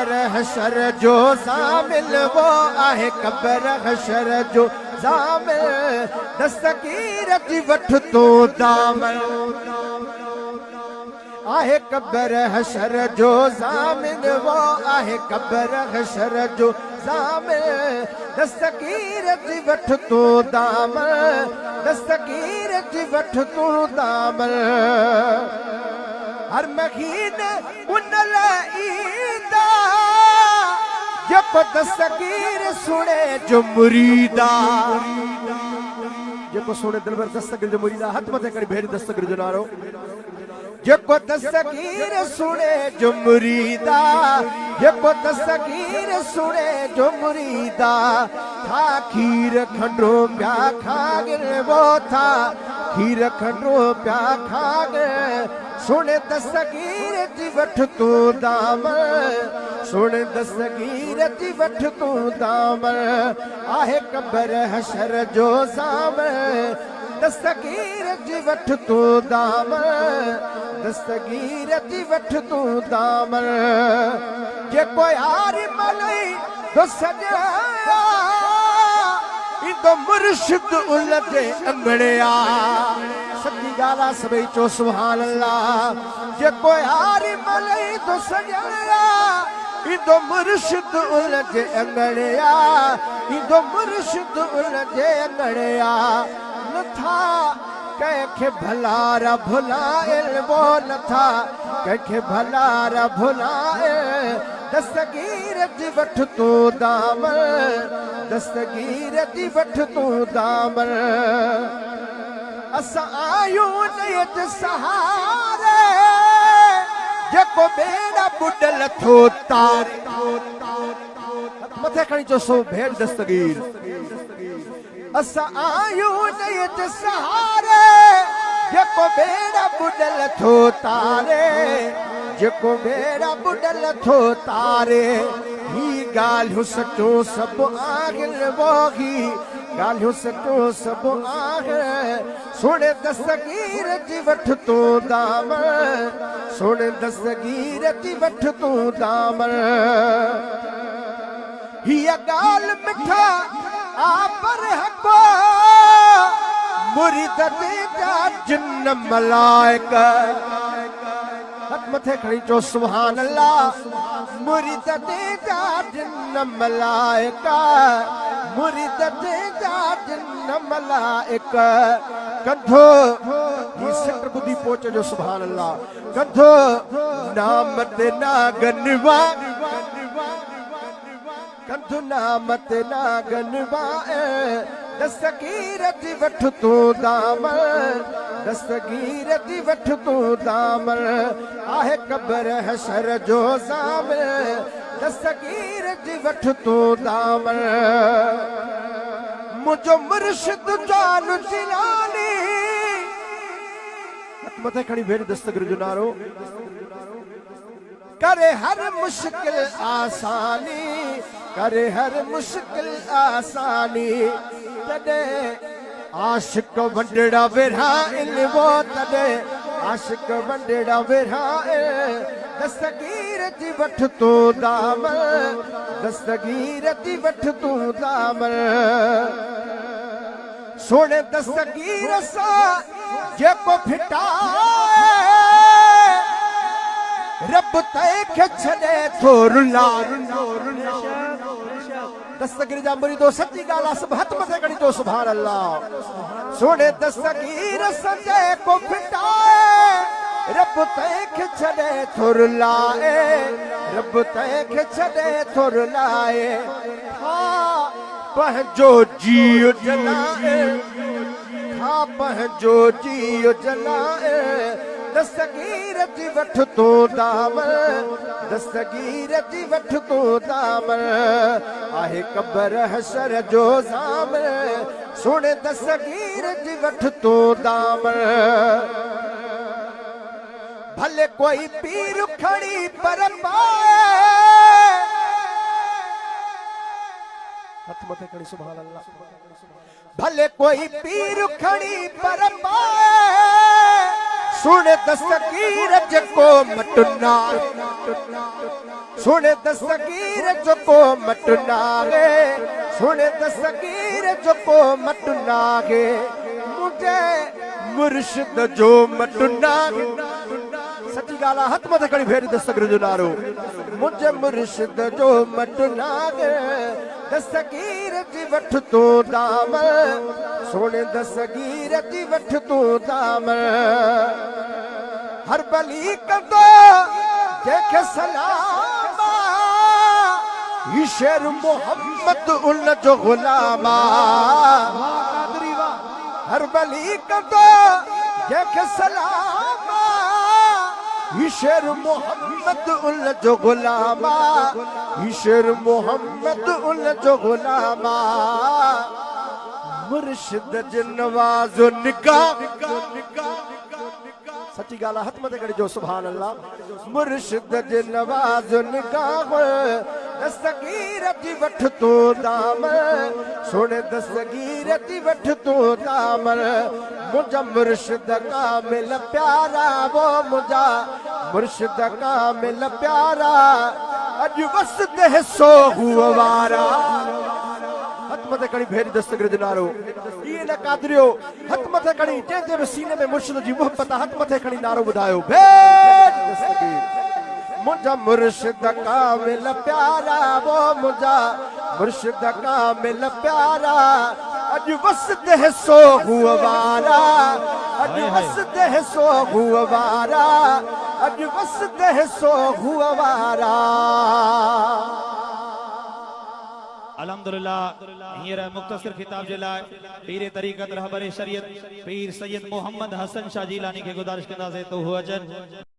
कब्र हशर जो ज़ामिल वो आहे कब्र हशर जो ज़ामिल दस्तगीर जी वठ तो दामन आहे कब्र हशर जो ज़ामिल वो आहे कब्र हशर जो ज़ामिल दस्तगीर जी वठ तो दामन दस्तगीर जी वठ तो दामन हर महीने उन ईदा जब दस्तगीर सुने जो मुरीदा जेको सुने दिल भर दस्तगीर जो मुरीदा हथ मथे करी भेरी दस्तगीर जो नारो जेको दस्तगीर सुने जो मुरीदा जेको दस्तगीर सुने जो मुरीदा था खीर खंडो प्या खागिर वो था खीर खंडो प्या खागिर सुने दस्तगीर जी वठ तू दामन सुने दस्तगीर जी वठ तू दामन आहे कब्र हशर जो ज़ामिल दस्तगीर जी वठ तू दामन दस्तगीर जी वठ तू दामन जेको यारी मलई तो सजा इंदो मुर्शिद उलटे अंगड़िया सच्ची गाला सभई चो सुभान अल्लाह जेको यारी मलई तो सजा इंदो मुर्शिद उलटे अंगड़िया इंदो मुर्शिद उलटे अंगड़िया नथा कैखे भलारा भुलाइल वो नथा कैखे भलारा भुलाइल दस्तगीर जी वठ तू दामन दस्तगीर जी वठ तू दामन असां आयूं नयत सहारे जेको बेड़ा बुडल थो तारे मथे खणी चो सो भेड़ दस्तगीर असां आयूं नयत सहारे जेको बेड़ा बुडल थो तारे जेको बेड़ा बुडल थो तारे ही ॻाल्हियूं सचो सभु आहिनि वोही ॻाल्हियूं सचो सभु आहिनि सुणे दस्तगीर जी वठ तू दामन सुणे दस्तगीर जी वठ तू दामन हीअ ॻाल्हि मिठा पर हको मुरीद ते जा जिन्न मलाइका हथ मथे खणी चो सुभान अल्लाह मुरीद ते जा जिन्न मलाइका मुरीद ते जा जिन्न मलाइका कंधो ही सिट बुधी पोच जो सुभान अल्लाह कंधो नाम ते ना गनवा कंधु नामत ना गनवा दस्तगीर जी वठ तू दामन दस्तगीर जी वठ तू दामन आहे कब्र हशर जो ज़ामिल दस्तगीर जी वठ तू दामन मुझो मुर्शिद जान जिलानी मथे खणी भेरी दस्तगीर जो नारो करे हर मुश्किल आसानी करे हर मुश्किल आसानी तदे आशिक वंडड़ा वेरा वो तदे आशिक वंडड़ा वेरा दस्तगीर जी वठ तू दामन दस्तगीर जी वठ तू दामन सोने दस्तगीर सा जेको फिटाए रब तैखे छड़े थो रुला दस्तगीर जा मुरीदो सच्ची ॻाल्हि सब हथ मथे खणी चो सुभान अल्लाह सोने दस्तगीर सजे को फिटाए रब तैखे छड़े थो रुलाए रब तैखे छड़े थो रुलाए हाँ पंहिंजो जीउ जलाए हाँ पंहिंजो जीउ जलाए दस्तगीर जी वठ तू दामन दस्तगीर जी वठ तू दामन आहे कब्र हशर जो ज़ामिल सुने दस्तगीर जी वठ तू दामन भले कोई पीर खड़ी पर पाए हथ मथे खड़ी सुभान अल्लाह भले कोई पीर खड़ी पर पाए सुने दस्तगीर जको मटना सुने दस्तगीर जको मटना गे सुने दस्तगीर जको मटना गे मुझे मुर्शिद जो मटना सच्ची गाला हथ मथे कड़ी भेरी दस्तगीर जो नारो मुझे मुर्शिद जो मटना गे दस्तगीर जी वठ तू दाम सोने दस्तगीर जी वठ तू दाम हर बली कंदो देखे सलाम शेर मोहम्मद उन जो गुलामा हर बली कंदो देखे सलाम शेर मोहम्मद उन जो गुलामा शेर मोहम्मद उन जो गुलामा मुर्शिद जिनवाज़ो निगाह सच्ची गाला हथ मथे कड़ी जो सुभान अल्लाह मुर्शिद जिनवाज़ो निगाह दस्तगीर जी वठ तू दाम सोने दस्तगीर जी वठ तू दाम मुझा मुर्शिद कामिल प्यारा वो मुझा मुर्शिद कामिल प्यारा अज वसत है सो हुआ वारा हथ मथे कड़ी भेरी दस्तगीर जो नारो ये न कादरियो हथ मथे कड़ी जंहिंजे बि सीने में मुर्शिद जी मोहब्बत हथ मथे कड़ी नारो ॿुधायो भेरी दस्तगीर मुझा मुर्शिद कामिल प्यारा वो मुझा मुर्शिद कामिल प्यारा अज वसत है सो हुआ वारा अज वसत है सो हुआ वारा अज वसत है सो हुआ वारा अल्हम्दुलिल्लाह हींअर मुख्तसर खिताब जे लाइ पीर तरीक़त रहबर शरीयत पीर सैयद मोहम्मद हसन शाह जीलानी के गुजारिश कंदासीं तो हू अचनि।